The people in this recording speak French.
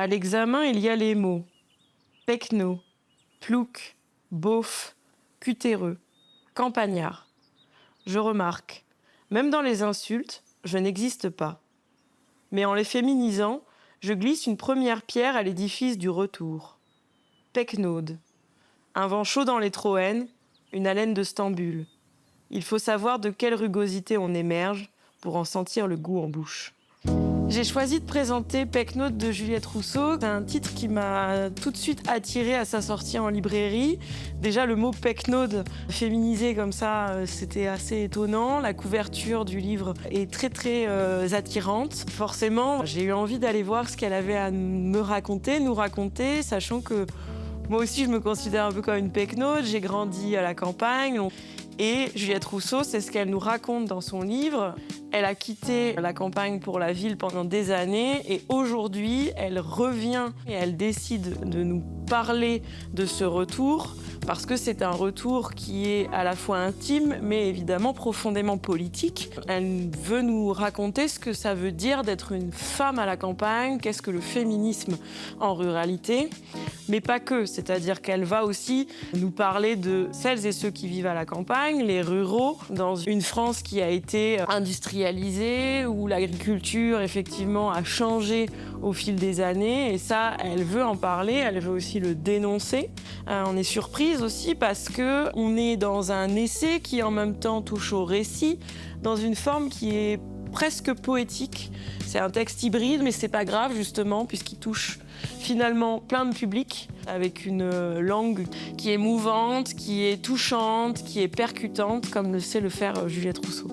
À l'examen, il y a les mots pecno, plouc, beauf, cutéreux, campagnard. Je remarque, même dans les insultes, je n'existe pas. Mais en les féminisant, je glisse une première pierre à l'édifice du retour. Pecnaude. Un vent chaud dans les Troènes, une haleine de Stambul. Il faut savoir de quelle rugosité on émerge pour en sentir le goût en bouche. J'ai choisi de présenter Pecnaude de Juliette Rousseau. C'est un titre qui m'a tout de suite attirée à sa sortie en librairie. Déjà, le mot Pecnaude féminisé comme ça, c'était assez étonnant. La couverture du livre est très attirante. Forcément, j'ai eu envie d'aller voir ce qu'elle avait à nous raconter, sachant que moi aussi, je me considère un peu comme une Pecnaude. J'ai grandi à la campagne. Et Juliette Rousseau, c'est ce qu'elle nous raconte dans son livre. Elle a quitté la campagne pour la ville pendant des années et aujourd'hui, elle revient et elle décide de nous parler de ce retour parce que c'est un retour qui est à la fois intime mais évidemment profondément politique. Elle veut nous raconter ce que ça veut dire d'être une femme à la campagne, qu'est-ce que le féminisme en ruralité, mais pas que, c'est-à-dire qu'elle va aussi nous parler de celles et ceux qui vivent à la campagne, les ruraux, dans une France qui a été industrialisée, où l'agriculture, effectivement, a changé au fil des années. Et ça, elle veut en parler, elle veut aussi le dénoncer. On est surprise aussi parce qu'on est dans un essai qui, en même temps, touche au récit, dans une forme qui est presque poétique. C'est un texte hybride, mais c'est pas grave, justement, puisqu'il touche finalement plein de publics, avec une langue qui est mouvante, qui est touchante, qui est percutante, comme le sait le faire Juliette Rousseau.